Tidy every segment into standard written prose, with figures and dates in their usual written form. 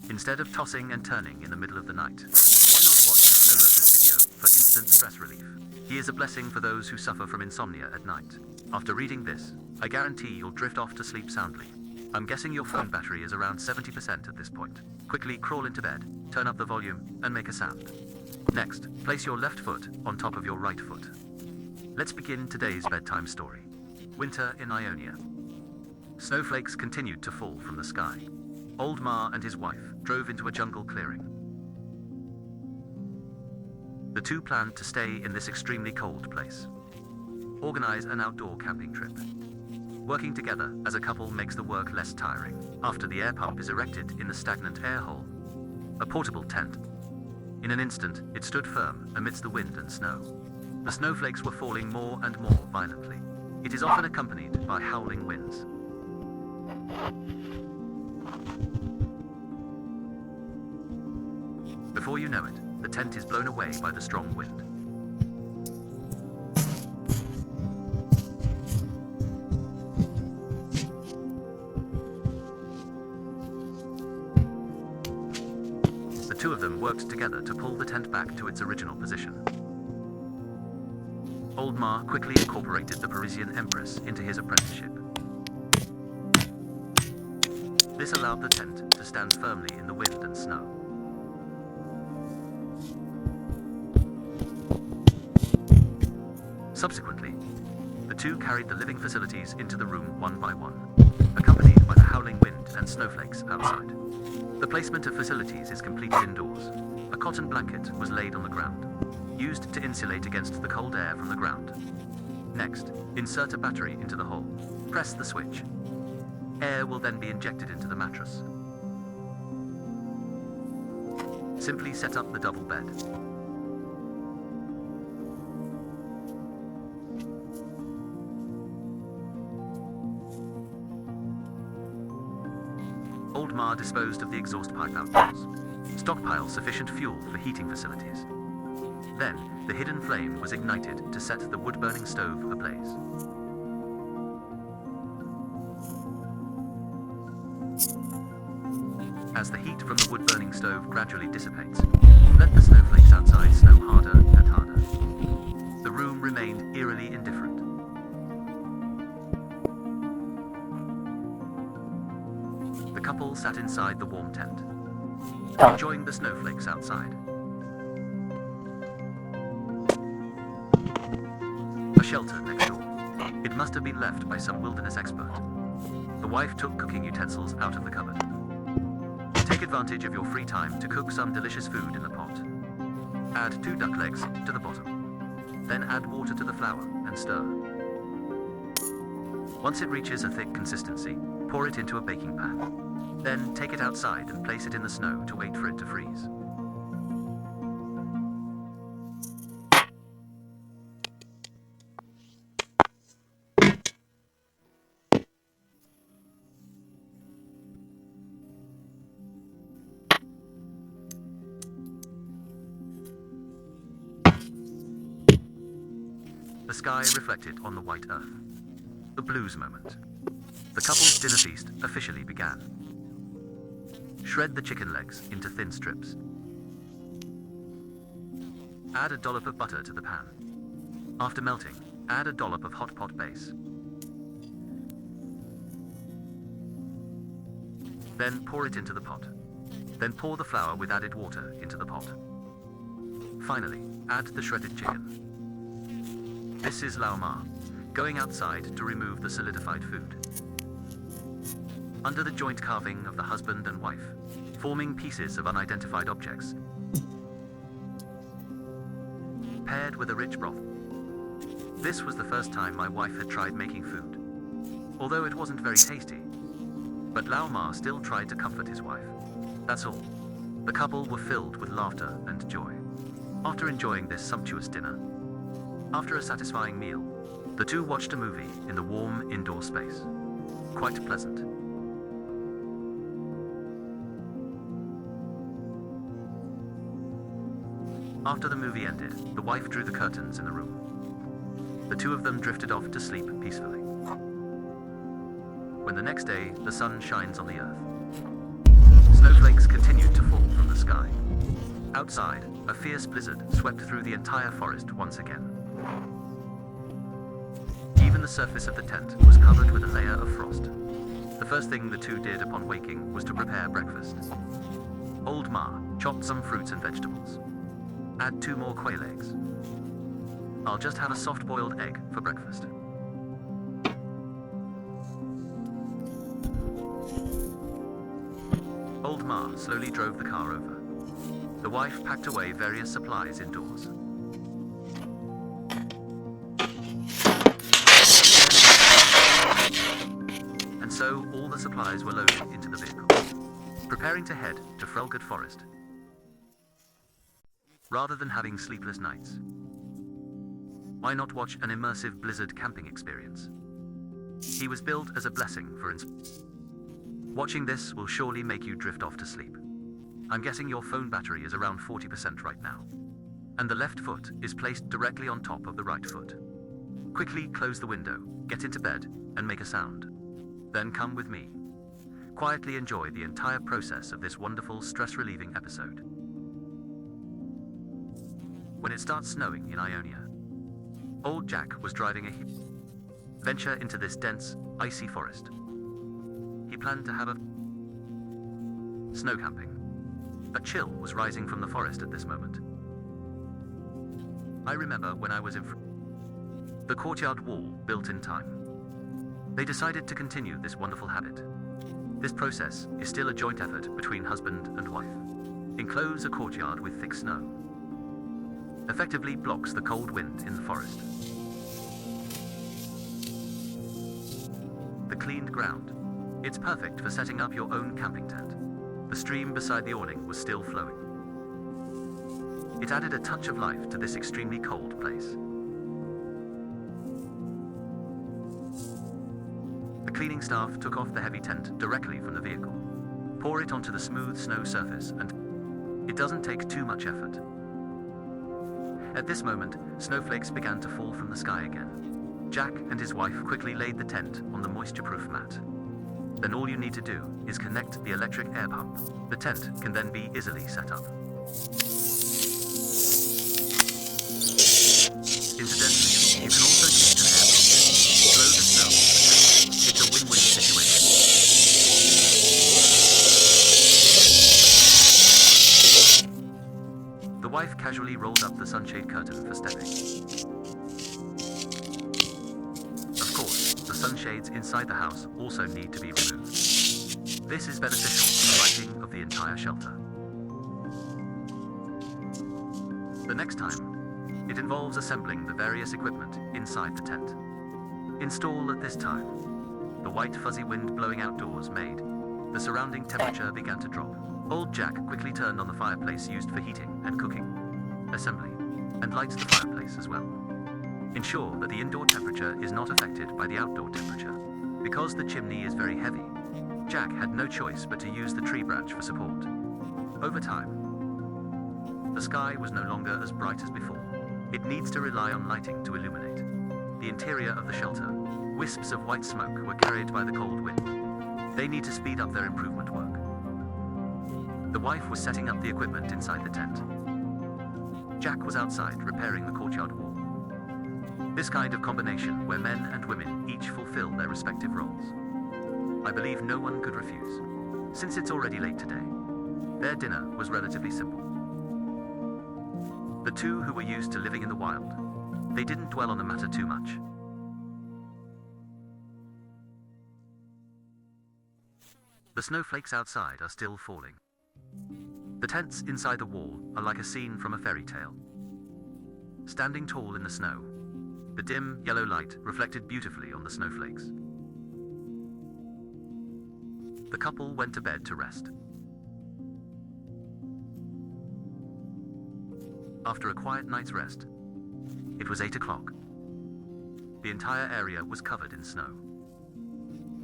Instead of tossing and turning in the middle of the night, why not watch Snow Lotus video for instant stress relief? He is a blessing for those who suffer from insomnia at night. After reading this, I guarantee you'll drift off to sleep soundly. I'm guessing your phone battery is around 70% at this point. Quickly crawl into bed, turn up the volume, and make a sound. Next, place your left foot on top of your right foot. Let's begin today's bedtime story. Winter in Ionia. Snowflakes continued to fall from the sky. Old Ma and his wife drove into a jungle clearing. The two planned to stay in this extremely cold place. Organize an outdoor camping trip. Working together as a couple makes the work less tiring. After the air pump is erected in the stagnant air hole, a portable tent. In an instant, it stood firm amidst the wind and snow. The snowflakes were falling more and more violently. It is often accompanied by howling winds. Before you know it, the tent is blown away by the strong wind. The two of them worked together to pull the tent back to its original position. Old Ma quickly incorporated the Parisian Empress into his apprenticeship. This allowed the tent to stand firmly in the wind and snow. Subsequently, the two carried the living facilities into the room one by one, accompanied by the howling wind and snowflakes outside. The placement of facilities is completed indoors. A cotton blanket was laid on the ground, used to insulate against the cold air from the ground. Next, insert a battery into the hole. Press the switch. Air will then be injected into the mattress. Simply set up the double bed. Old Ma disposed of the exhaust pipe outdoors. Stockpile sufficient fuel for heating facilities. Then, the hidden flame was ignited to set the wood-burning stove ablaze. As the heat from the wood-burning stove gradually dissipates, let the snowflakes outside snow harder and harder. The room remained eerily indifferent. The couple sat inside the warm tent, enjoying the snowflakes outside. A shelter next door. It must have been left by some wilderness expert. The wife took cooking utensils out of the cupboard. Take advantage of your free time to cook some delicious food in the pot. Add 2 duck legs to the bottom. Then add water to the flour and stir. Once it reaches a thick consistency, pour it into a baking pan. Then take it outside and place it in the snow to wait for it to freeze. The sky reflected on the white earth. The blues moment. The couple's dinner feast officially began. Shred the chicken legs into thin strips. Add a dollop of butter to the pan. After melting, add a dollop of hot pot base. Then pour it into the pot. Then pour the flour with added water into the pot. Finally, add the shredded chicken. This is Lao Ma, going outside to remove the solidified food. Under the joint carving of the husband and wife, forming pieces of unidentified objects, paired with a rich broth. This was the first time my wife had tried making food, although it wasn't very tasty. But Lao Ma still tried to comfort his wife. That's all. The couple were filled with laughter and joy. After enjoying this sumptuous dinner, after a satisfying meal, the two watched a movie in the warm indoor space. Quite pleasant. After the movie ended, the wife drew the curtains in the room. The two of them drifted off to sleep peacefully. When the next day, the sun shines on the earth, snowflakes continue Outside, a fierce blizzard swept through the entire forest once again. Even the surface of the tent was covered with a layer of frost. The first thing the two did upon waking was to prepare breakfast. Old Ma chopped some fruits and vegetables. Add 2 more quail eggs. I'll just have a soft-boiled egg for breakfast. Old Ma slowly drove the car over. The wife packed away various supplies indoors. And so all the supplies were loaded into the vehicle, preparing to head to Frelgard Forest. Rather than having sleepless nights, why not watch an immersive blizzard camping experience? He was built as a blessing for Watching this will surely make you drift off to sleep. I'm guessing your phone battery is around 40% right now. And the left foot is placed directly on top of the right foot. Quickly close the window, get into bed, and make a sound. Then come with me. Quietly enjoy the entire process of this wonderful stress-relieving episode. When it starts snowing in Ionia, old Jack was driving a venture into this dense, icy forest. He planned to have a snow camping. A chill was rising from the forest at this moment. I remember when I was in the courtyard wall built in time. They decided to continue this wonderful habit. This process is still a joint effort between husband and wife. Enclose a courtyard with thick snow. Effectively blocks the cold wind in the forest. The cleaned ground. It's perfect for setting up your own camping tent. The stream beside the awning was still flowing. It added a touch of life to this extremely cold place. The cleaning staff took off the heavy tent directly from the vehicle. Pour it onto the smooth snow surface, and it doesn't take too much effort. At this moment, snowflakes began to fall from the sky again. Jack and his wife quickly laid the tent on the moisture-proof mat. Then all you need to do is connect the electric air pump. The tent can then be easily set up. Incidentally, you can also use an air pump to blow the snow off the tent. It's a win-win situation. The wife casually rolled up the sunshade curtain for stepping. Of course, the sunshades inside the house also need to be removed. This is beneficial for the lighting of the entire shelter. The next time, it involves assembling the various equipment inside the tent. Install at this time. The white fuzzy wind blowing outdoors made the surrounding temperature began to drop. Old Jack quickly turned on the fireplace used for heating and cooking. Assembly, and lights the fireplace as well. Ensure that the indoor temperature is not affected by the outdoor temperature. Because the chimney is very heavy, Jack had no choice but to use the tree branch for support. Over time, the sky was no longer as bright as before. It needs to rely on lighting to illuminate the interior of the shelter. Wisps of white smoke were carried by the cold wind. They need to speed up their improvement work. The wife was setting up the equipment inside the tent. Jack was outside repairing the courtyard wall. This kind of combination where men and women each fulfill their respective roles, I believe no one could refuse. Since it's already late today, their dinner was relatively simple. The two who were used to living in the wild, they didn't dwell on the matter too much. The snowflakes outside are still falling. The tents inside the wall are like a scene from a fairy tale. Standing tall in the snow, the dim yellow light reflected beautifully on the snowflakes. The couple went to bed to rest. After a quiet night's rest, it was 8 o'clock. The entire area was covered in snow.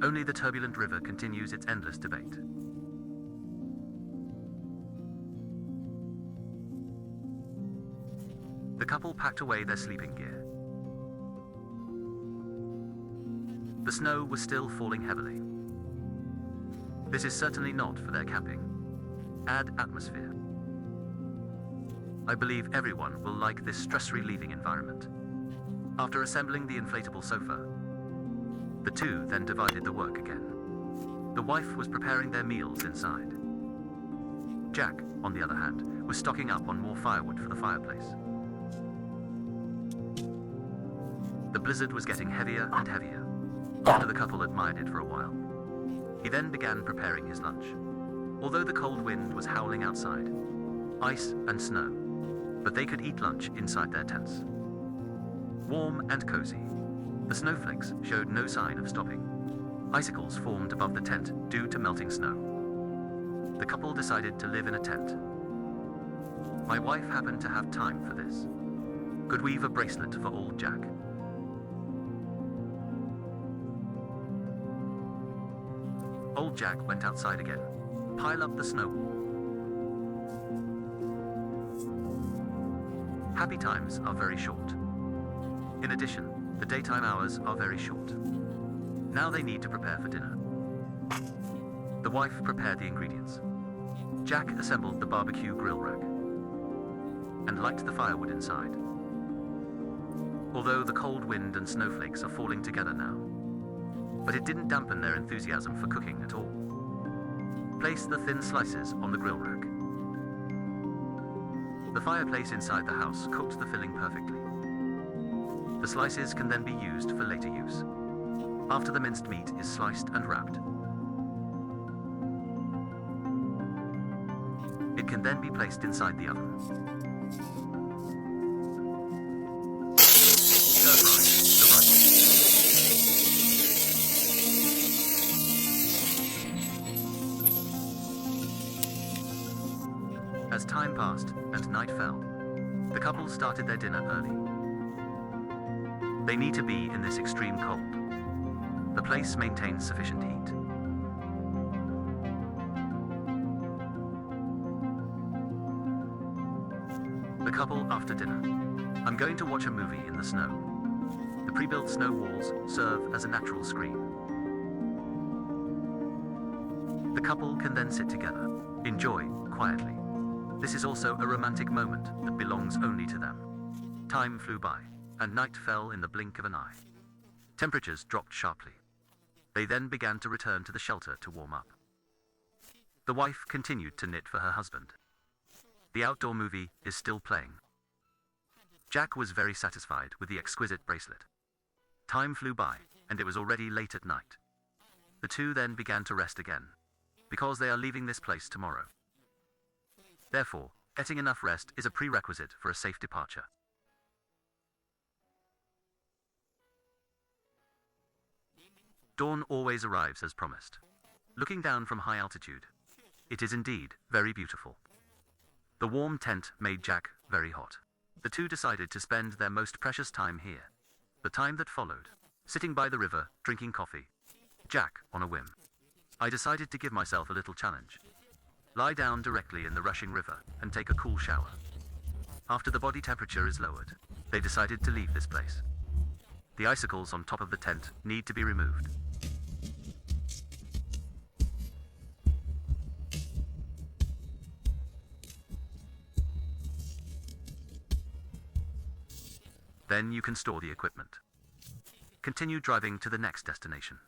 Only the turbulent river continues its endless debate. The couple packed away their sleeping gear. The snow was still falling heavily. This is certainly not for their camping. Add atmosphere. I believe everyone will like this stress-relieving environment. After assembling the inflatable sofa, the two then divided the work again. The wife was preparing their meals inside. Jack, on the other hand, was stocking up on more firewood for the fireplace. The blizzard was getting heavier and heavier. After the couple admired it for a while, he then began preparing his lunch. Although the cold wind was howling outside, ice and snow, but they could eat lunch inside their tents. Warm and cozy, the snowflakes showed no sign of stopping. Icicles formed above the tent due to melting snow. The couple decided to live in a tent. My wife happened to have time for this. Could weave a bracelet for old Jack. Old Jack went outside again. Pile up the snow. Happy times are very short. In addition, the daytime hours are very short. Now they need to prepare for dinner. The wife prepared the ingredients. Jack assembled the barbecue grill rack and lighted the firewood inside. Although the cold wind and snowflakes are falling together now, but it didn't dampen their enthusiasm for cooking at all. Place the thin slices on the grill rack. The fireplace inside the house cooked the filling perfectly. The slices can then be used for later use, after the minced meat is sliced and wrapped. It can then be placed inside the oven. Stir fry the rice. As time passed and night fell, the couple started their dinner early. They need to be in this extreme cold. The place maintains sufficient heat. The couple after dinner. I'm going to watch a movie in the snow. The pre-built snow walls serve as a natural screen. The couple can then sit together, enjoy quietly. This is also a romantic moment that belongs only to them. Time flew by, and night fell in the blink of an eye. Temperatures dropped sharply. They then began to return to the shelter to warm up. The wife continued to knit for her husband. The outdoor movie is still playing. Jack was very satisfied with the exquisite bracelet. Time flew by, and it was already late at night. The two then began to rest again, because they are leaving this place tomorrow. Therefore, getting enough rest is a prerequisite for a safe departure. Dawn always arrives as promised. Looking down from high altitude, it is indeed very beautiful. The warm tent made Jack very hot. The two decided to spend their most precious time here. The time that followed, sitting by the river, drinking coffee. Jack, on a whim. I decided to give myself a little challenge. Lie down directly in the rushing river and take a cool shower. After the body temperature is lowered, they decided to leave this place. The icicles on top of the tent need to be removed. Then you can store the equipment. Continue driving to the next destination.